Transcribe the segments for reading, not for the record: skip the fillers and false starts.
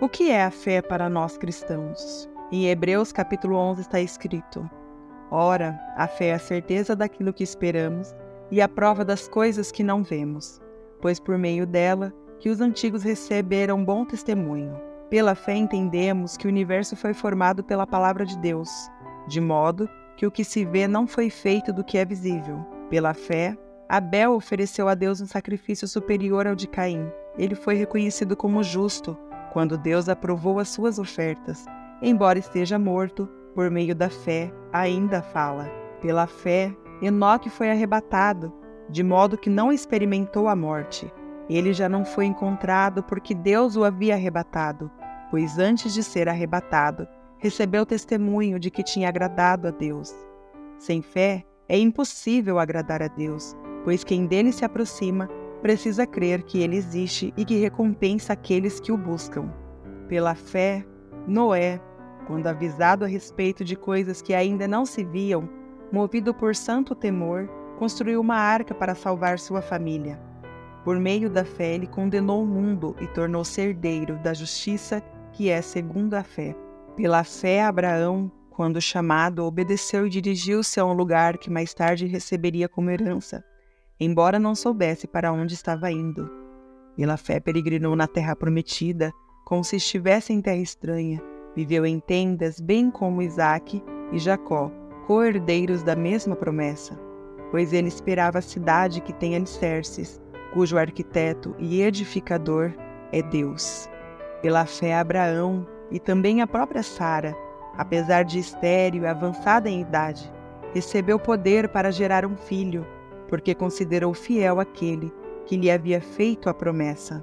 O que é a fé para nós cristãos? Em Hebreus capítulo 11 está escrito: Ora, a fé é a certeza daquilo que esperamos e a prova das coisas que não vemos, pois por meio dela que os antigos receberam bom testemunho. Pela fé entendemos que o universo foi formado pela palavra de Deus, de modo que o que se vê não foi feito do que é visível. Pela fé, Abel ofereceu a Deus um sacrifício superior ao de Caim. Ele foi reconhecido como justo quando Deus aprovou as suas ofertas. Embora esteja morto, por meio da fé, ainda fala. Pela fé, Enoque foi arrebatado, de modo que não experimentou a morte. Ele já não foi encontrado porque Deus o havia arrebatado, pois antes de ser arrebatado, recebeu testemunho de que tinha agradado a Deus. Sem fé, é impossível agradar a Deus, pois quem dele se aproxima precisa crer que ele existe e que recompensa aqueles que o buscam. Pela fé, Noé, quando avisado a respeito de coisas que ainda não se viam, movido por santo temor, construiu uma arca para salvar sua família. Por meio da fé, ele condenou o mundo e tornou-se herdeiro da justiça que é segundo a fé. Pela fé, Abraão, quando chamado, obedeceu e dirigiu-se a um lugar que mais tarde receberia como herança, embora não soubesse para onde estava indo. Pela fé, peregrinou na terra prometida, como se estivesse em terra estranha, viveu em tendas, bem como Isaque e Jacó, co-herdeiros da mesma promessa, pois ele esperava a cidade que tem alicerces, cujo arquiteto e edificador é Deus. Pela fé, Abraão e também a própria Sara, apesar de estéril e avançada em idade, recebeu poder para gerar um filho, porque considerou fiel aquele que lhe havia feito a promessa.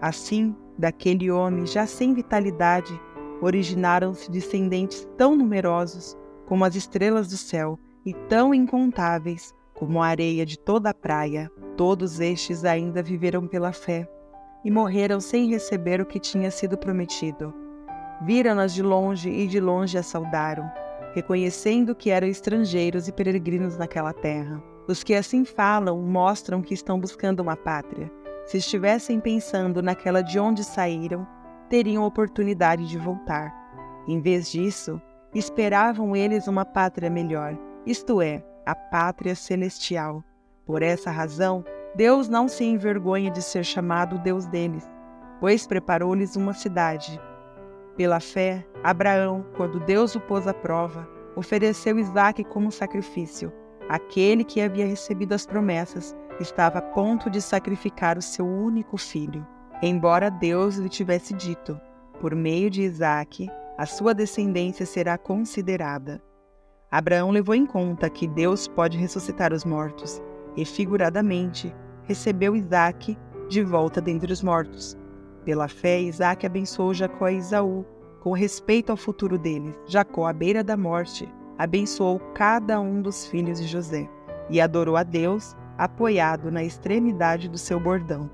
Assim, daquele homem já sem vitalidade, originaram-se descendentes tão numerosos como as estrelas do céu e tão incontáveis como a areia de toda a praia. Todos estes ainda viveram pela fé e morreram sem receber o que tinha sido prometido. Viram-nas de longe e de longe as saudaram, reconhecendo que eram estrangeiros e peregrinos naquela terra. Os que assim falam mostram que estão buscando uma pátria. Se estivessem pensando naquela de onde saíram, teriam oportunidade de voltar. Em vez disso, esperavam eles uma pátria melhor, isto é, a pátria celestial. Por essa razão, Deus não se envergonha de ser chamado Deus deles, pois preparou-lhes uma cidade. Pela fé, Abraão, quando Deus o pôs à prova, ofereceu Isaque como sacrifício. Aquele que havia recebido as promessas estava a ponto de sacrificar o seu único filho. Embora Deus lhe tivesse dito, por meio de Isaque, a sua descendência será considerada. Abraão levou em conta que Deus pode ressuscitar os mortos, e figuradamente recebeu Isaque de volta dentre os mortos. Pela fé, Isaque abençoou Jacó e Esaú, com respeito ao futuro deles. Jacó, à beira da morte, abençoou cada um dos filhos de José, e adorou a Deus, apoiado na extremidade do seu bordão.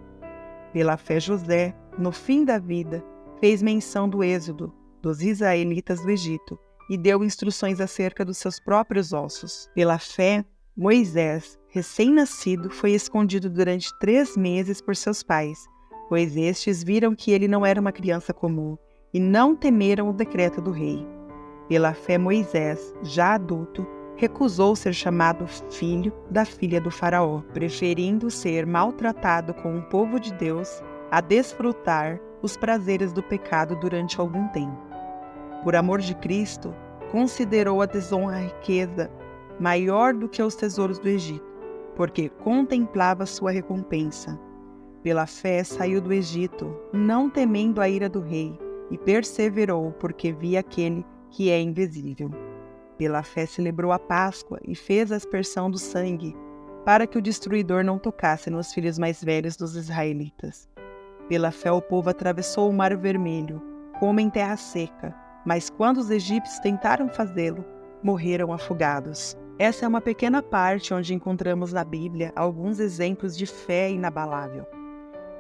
Pela fé, José, no fim da vida, fez menção do êxodo dos israelitas do Egito, e deu instruções acerca dos seus próprios ossos. Pela fé, Moisés, recém-nascido, foi escondido durante 3 meses por seus pais, pois estes viram que ele não era uma criança comum, e não temeram o decreto do rei. Pela fé, Moisés, já adulto, recusou ser chamado filho da filha do faraó, preferindo ser maltratado com o povo de Deus a desfrutar os prazeres do pecado durante algum tempo. Por amor de Cristo, considerou a desonra a riqueza maior do que os tesouros do Egito, porque contemplava sua recompensa. Pela fé saiu do Egito, não temendo a ira do rei, e perseverou porque via aquele que é invisível. Pela fé celebrou a Páscoa e fez a aspersão do sangue, para que o destruidor não tocasse nos filhos mais velhos dos israelitas. Pela fé o povo atravessou o Mar Vermelho, como em terra seca, mas quando os egípcios tentaram fazê-lo, morreram afogados. Essa é uma pequena parte onde encontramos na Bíblia alguns exemplos de fé inabalável.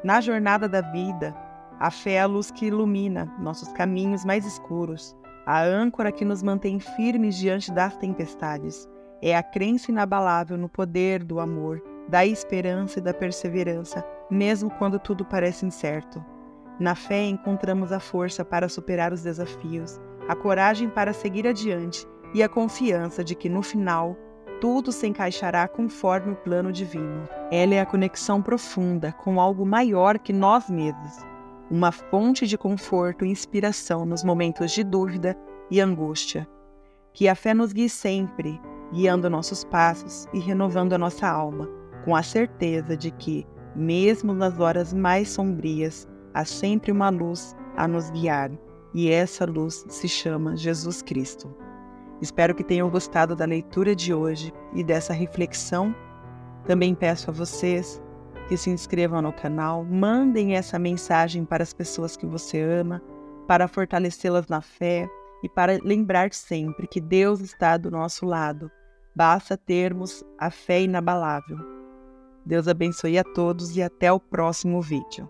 Na jornada da vida, a fé é a luz que ilumina nossos caminhos mais escuros, a âncora que nos mantém firmes diante das tempestades. É a crença inabalável no poder do amor, da esperança e da perseverança, mesmo quando tudo parece incerto. Na fé encontramos a força para superar os desafios, a coragem para seguir adiante e a confiança de que no final tudo se encaixará conforme o plano divino. Ela é a conexão profunda com algo maior que nós mesmos, uma fonte de conforto e inspiração nos momentos de dúvida e angústia. Que a fé nos guie sempre, guiando nossos passos e renovando a nossa alma, com a certeza de que, mesmo nas horas mais sombrias, há sempre uma luz a nos guiar, e essa luz se chama Jesus Cristo. Espero que tenham gostado da leitura de hoje e dessa reflexão. Também peço a vocês que se inscrevam no canal, mandem essa mensagem para as pessoas que você ama, para fortalecê-las na fé e para lembrar sempre que Deus está do nosso lado. Basta termos a fé inabalável. Deus abençoe a todos e até o próximo vídeo.